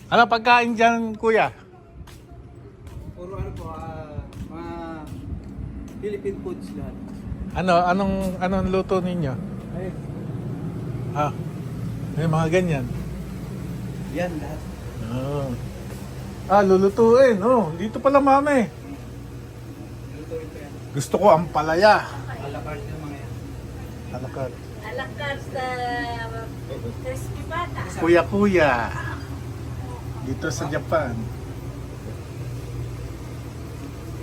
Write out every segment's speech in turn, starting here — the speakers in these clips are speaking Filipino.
Ano pagkain dyan, kuya? Puro ano po, mga Philippine foods lahat. Anong luto ninyo? Ay, Ah, may mga ganyan. yan lahat. Oh. Lulutuin. Oh, dito pala mami. Lutuin ko yan. Gusto ko ang palaya. A la carte yung mga yan. Alakad. Alakad sa crispy pata. Kuya-kuya. Dito sa Japan.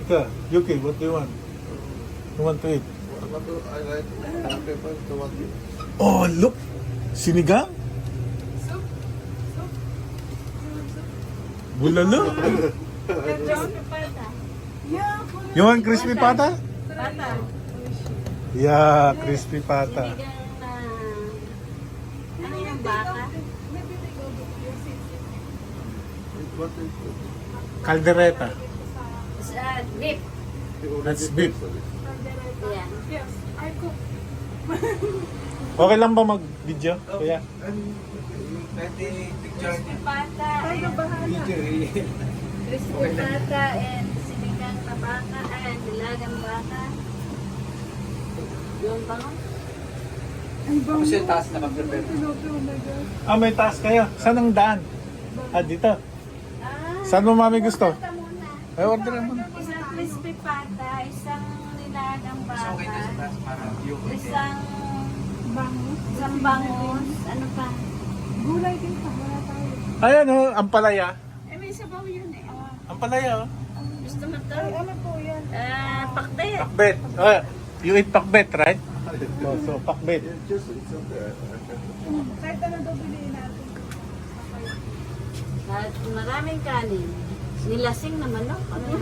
Ika, Yuki, what do you want? You want to eat? I like pepper to what you. Oh, look! Sinigang? Bulalo? Crispy pata. You want crispy pata? Pata. Yeah, crispy pata. Sinigang na... Ano yung baka? What is Caldereta. Sa beef. That's beef. Yan. Okay lang ba mag-video? Kuya? Pwede picture niya. Pata and Video eh. crispy pata and sinigang na baka and nilagang baka. Yung bango? Tapos yung taas na mag-prepare. May taas kayo. Saan ang daan? Dito. Saan mo mami gusto? Pata muna. Ay, order mo na. Isang crispy pata, isang nilagang So okay na sa baka, taas para yung isang bangus, ano pa? Gulay din pa, wala tayo. Ayan oh, ang palaya. May sabaw yun eh. Ang palaya oh. Gusto mo to? Ano po yan? Pakbet. Pakbet. You eat pakbet, right? So pakbet. Kahit ano daw bilihin natin. At maraming kanin. Nilasing na manok. Ano yun?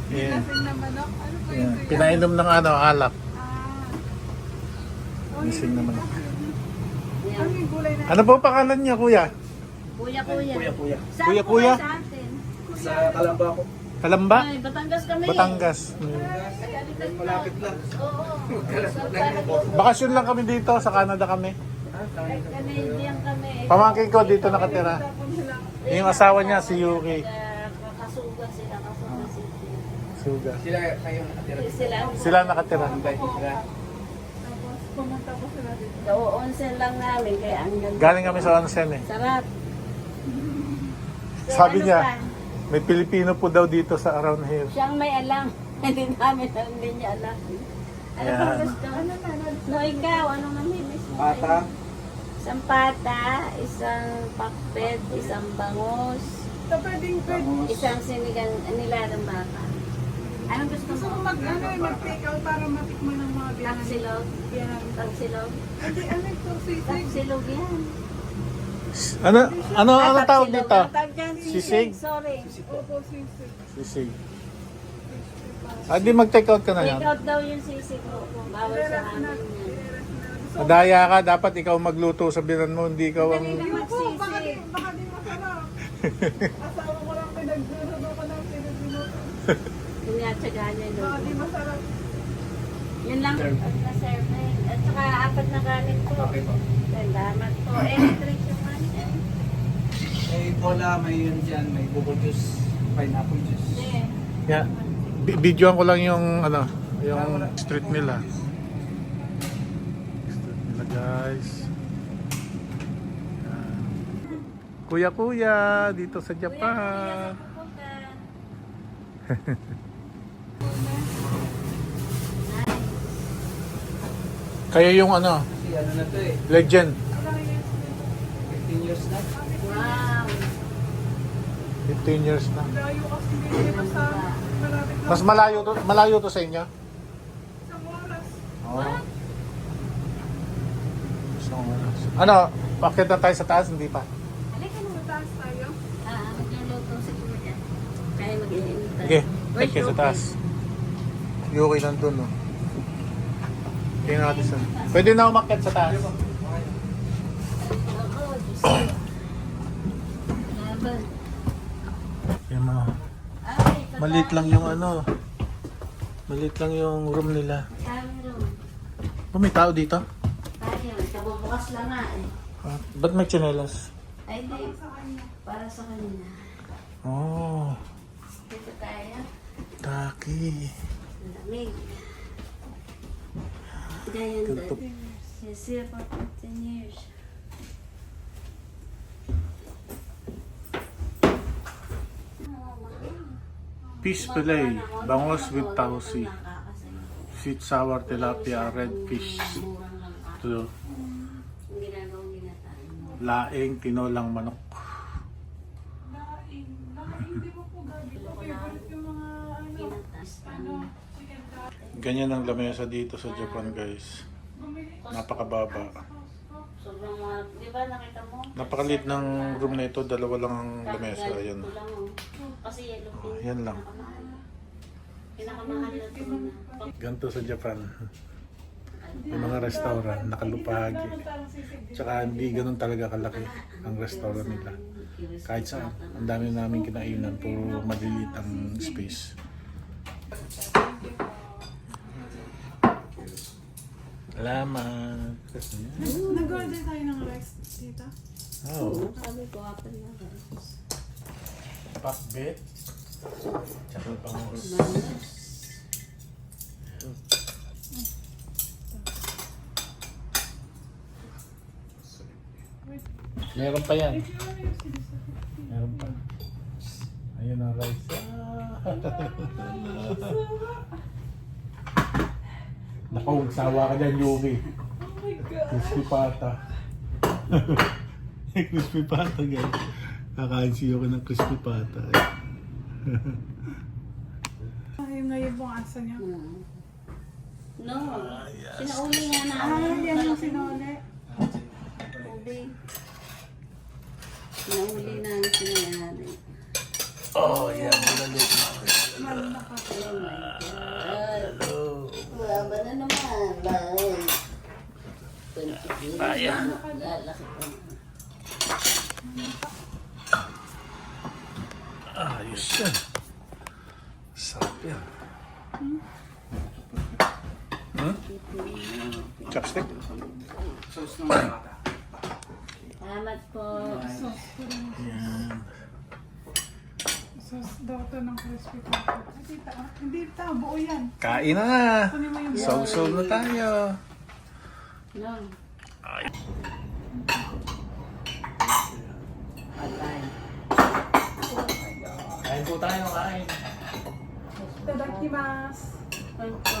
Yeah. Lasing na manok. Ano po Yeah. yung Pinainom ng alak. Oh, Gising naman. ano Yan. yung gulay natin? Ano po pangalan niya, kuya? Kuya-kuya. Kuya-kuya. Saan Kuya-kuya? po kayo sa atin? Sa Kalamba ko. Kalamba? Ay, Batangas kami. Batangas. Malapit lang. Oo. Bakasyon lang kami dito, sa Canada kami. Canadian kami. Pamangkin ko dito nakatira. Yung asawa niya, si Yuki. Kasuga sila. Kasuga sila. Suga. Sila kayo nakatira. Sila nakatira. Sila. Tapos pumunta po sila dito. So, onsen lang namin. Kaya ang ganda. Galing kami sa onsen eh. Sarap. So, Sabi ano niya, pa? may Pilipino po daw dito sa around here. Siyang may alam. Hindi niya alam. Ano Yan. bang gusto? No, ikaw. Anong namimiss mo? Pata. Isang pata, isang pakpet, isang bangus, So pwedeng isang sinigang nilagang baka. Anong gusto gusto ko mo? mag-take out para matikman ng mga biyanan. Taksilog? Biyanan. Taksilog? Hindi, ano ito? Sisig. Taksilog yan. Ano tawag Taksilog. dito? Ang tawag dyan, Sisig? Sorry. Opo, sisig. Sisig. Di mag-take out ka na yan. Take out daw yung sisig mo. Bawal sa amin yan. Madaya ka, dapat ikaw magluto sa biran mo, hindi ikaw ang... Dali na Baka magsisig. di masarap. Asawa ko lang pinagdurudo ko ng Pilipino. Pinatsagaan niya Baka doon. di masarap. Yun lang na serving. At saka apat na kanin po. Okay po. Salamat po. Electric yung kanin. May cola, may yun dyan, may bubble juice, pineapple juice. Yeah. Videoan ko lang yung yung street nila. Street nila, guys. Yan. Kuya-kuya dito sa Japan. Kaya yung Kasi ano na to eh, legend. 15 years na. Wow. 15 years na. Layo kasi hindi sa malapit lang. Mas malayo to sa inyo? Isang oras. Oo. Isang oras. Pakit na tayo sa taas, hindi pa. Halika Sa naman. taas tayo. Magluluto si Kuya. Kaya mag-iinit tayo. Sige, take care sa taas. Yuki nandun, no? Tingnan natin sa... Pwede na umakyat sa taas. Oo, Diyos ko. Laban. Yung mga... Ay, Maliit lang yung maliit lang yung room nila. Kami room. May tao dito? Tayo, kabubukas lang nga eh. Ba't may tsinelas? Ay, hindi. Sa kanya. Para sa kanya. Oh, Dito tayo. Taki. Lamig. Ganyan Ganito. dad. Yes, here for 15 years. Fish fillet, bangos with tausi. Sweet sour tilapia, red fish. Ito, Ginagawang ginataan. laing tinolang manok. Laing. Hindi mo po gabi. Favorite yung mga ano, chicken curry. Ganyan ang lamesa dito sa Japan, guys. Bumili. Napakababa. Sobrang mahal. Di ba nakita mo? Napakaliit ng room na ito, dalawa lang ang lamesa. Ayan. Ito lang, oh. Kasi yellow pin. Yan lang. Pinakamahal na ito. Ganito sa Japan. Yung mga restaurant, nakalupagi. Tsaka hindi ganun talaga kalaki ang restaurant nila. Kahit saan, ang dami namin kinainan, puro maliliit ang space. Salamat. Nag-order tayo ng rice dito. Oh, Sabi ko, apple na guys. pakbet. Tsaka pangos. Meron pa yan. Meron pa. Ayun ang rice. Naku, sawa ka dyan, Yuki. Oh my God. Crispy pata. Crispy pata, guys. Kakain si Yuki ng crispy pata. Ay, ngayon pong asa niya. No. Sinauli nga na. Yan yung sinole. Tubig. Sinauli na ang sinayari. Oh, yan. Binalit. Mal na ka. Oh my God. Hello. Wala ba na naman? Bye. Ayan. Lalaki ko. Ayos yan. Sarap yan. Chopstick? Sauce ng mga bata. Salamat po. Sauce ko rin. Yan. Sauce daw to ng crispy potato. Hindi ta, buo yan. Kain na! Kunin mo yung buo. Sausaw na tayo. No. Ay. Patay. Kain po tayo, kain. Itadakimasu. Ito.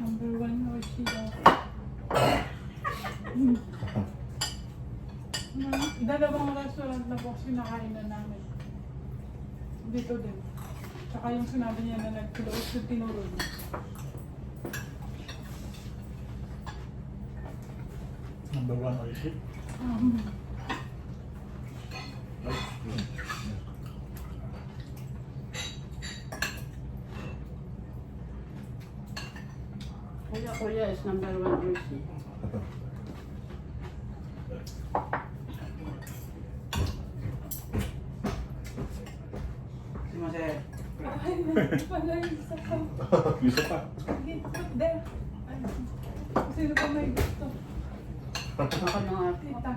Number one, Oishi daw. Dalawang restaurant na po sinakain na namin. Dito din. Tsaka yung sinabi niya na nag-close yung tinuro niya. Number one, Oishi. Kuya is number one Oishi. Ay, wala yung isa pa. Gusto pa. Sige, put there. Ay, sino pa may gusto? Ako na nga. Tita.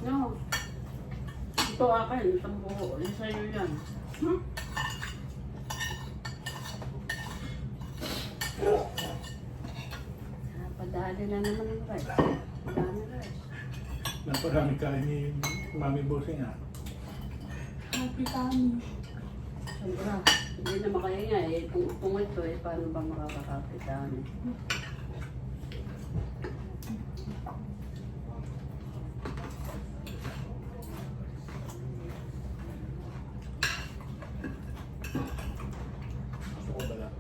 No. Ito akin, isang buo. Yung sa'yo yan. Padali na naman ang rice. Padali rice. Naparami kain ni Mami Bossing ah. Happy kami. Sobra. Hindi na makaya eh. Kung ito eh, paano ba makakakapitan? Gusto ko ba lang?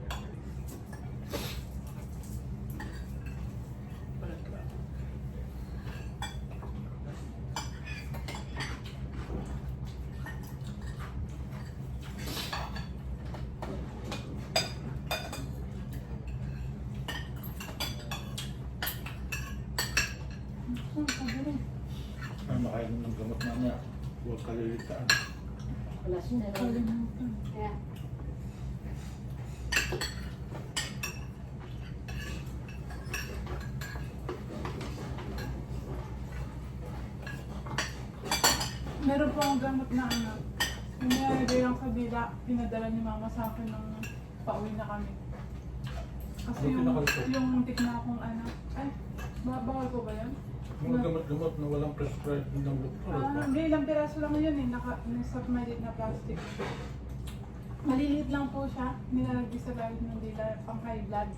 Ay, makain mo ng gamot mamaya. Huwag kalilitaan. Cholesterol. Kalimutan. Kaya, Meron po akong gamot na ano. Yung nilalagay lang sa dila, pinadala ni mama sa akin ng pauwi na kami. Kasi Ano yung, pinakalito? yung muntik na akong ano. Ay, bawal po ba yan? Mga gamot-gamot na walang prescribed ng doktor. Hindi, ilang piraso lang yun eh. Nasa maliit na plastic. Maliliit lang po siya. Nilalagay sa lalim ng dila, pang high blood.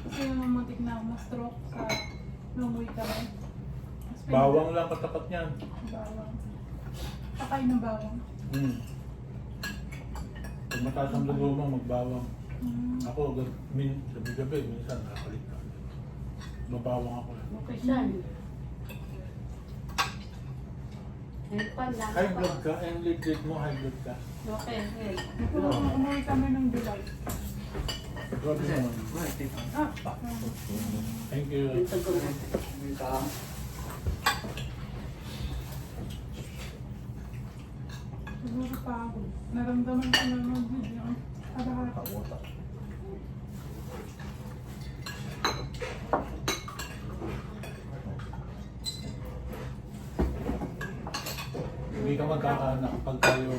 Kasi yung muntik na ma-stroke sa lumuwi kami. Tapos Bawang lang katapat niyan. Bawang. Pakain ng bawang. Pag mataas ang dugo mo, magbawang. Mm. Ako, gabi-gabi, minsan nakakalit ka. Babawang ako. okay saan? Ngayon pa, dami High pa. blood ka, and legit mo, high blood ka. Okay, okay. Umuwi kami ng July. Grabe naman. Ah, Thank you. Ito ko na. siguro pagod. Naramdaman ko na ng video. Kada Hindi ka magkakaanak pag tayo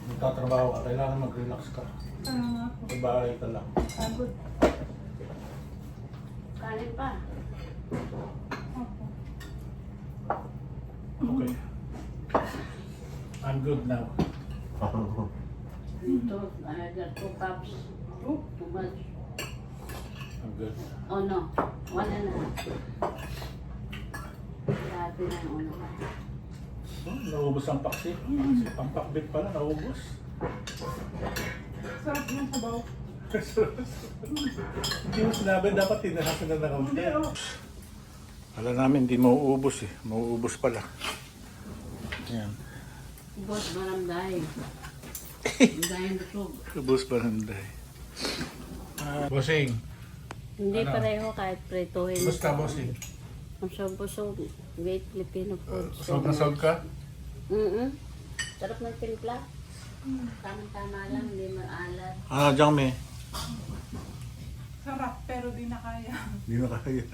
magtatrabaho ka, kailangan mag-relax ka. nga po. Sa bahay ka lang. Pagod. Kanin pa. Opo. Okay. I'm good now. Ito, I got 2 cups. Oh, Too much. I'm good. Oh no, 1.5. Dati na yung ano ka. Naubos ang paksi. Ang pakbit pala, naubos. sarap yung sabaw. Hindi mo sinabi, dapat tinahasan na ng Hindi, oh. Alam namin, hindi mauubos eh. Mauubos pala. Yan. Boss, maramday. Dahil busog. Ubos pa nanday. Bossing. Hindi Ano? pareho kahit prituhin. mo Basta pa. bossing. Ang busog, great Filipino food. Sold na sold ka? Sarap ng timpla. Tama-tama lang, hindi maalat. Ah, Jangme. Sarap, pero di na kaya. Hindi na kaya.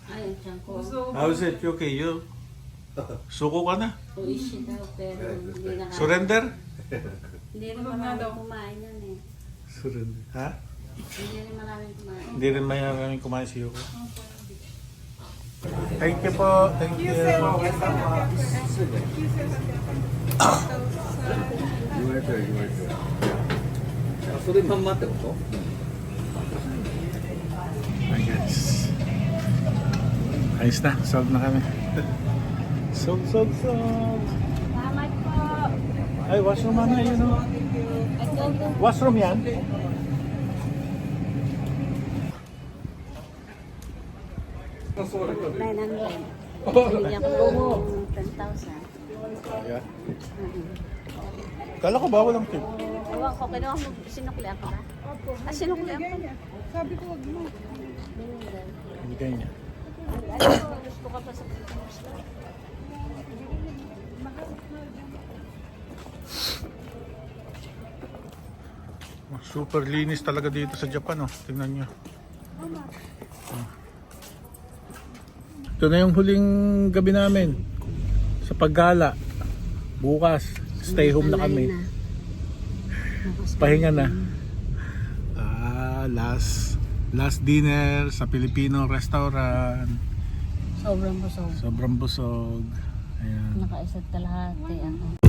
Ay, ang tiyan ko. Gusto ko. How's it? You okay? You? Suko ka na? Uishi daw, pero hindi na kaya. Surrender? Hindi rin Tulog na marami daw. kumain yan eh. Surrender. Ha? Hindi rin marami kumain. Hindi rin maraming kumain si Yuko. Thank you po. Thank you. Hi guys. Ayos na. Solve na kami. Solve. Salamat po. Ay, washroom na yun. Oh. Washroom yan? Binigyan ko ng 10,000. Yeah. Kala ko bawal ang tip. Ewan ko, kinuha mo, sinuklian ka ba? Ah, sinuklian ko. Sabi ko, wag mo. Binigyan. Bigay niya. Ano, gusto ka pa sa Pilipinas. Super linis talaga dito sa Japan, oh. Tingnan nyo. Ito na yung huling gabi namin sa paggala. Bukas, stay home na kami. Pahinga na. Last dinner sa Filipino restaurant. Sobrang busog. Sobrang busog. Ayan. Nakaisat kalahati ako.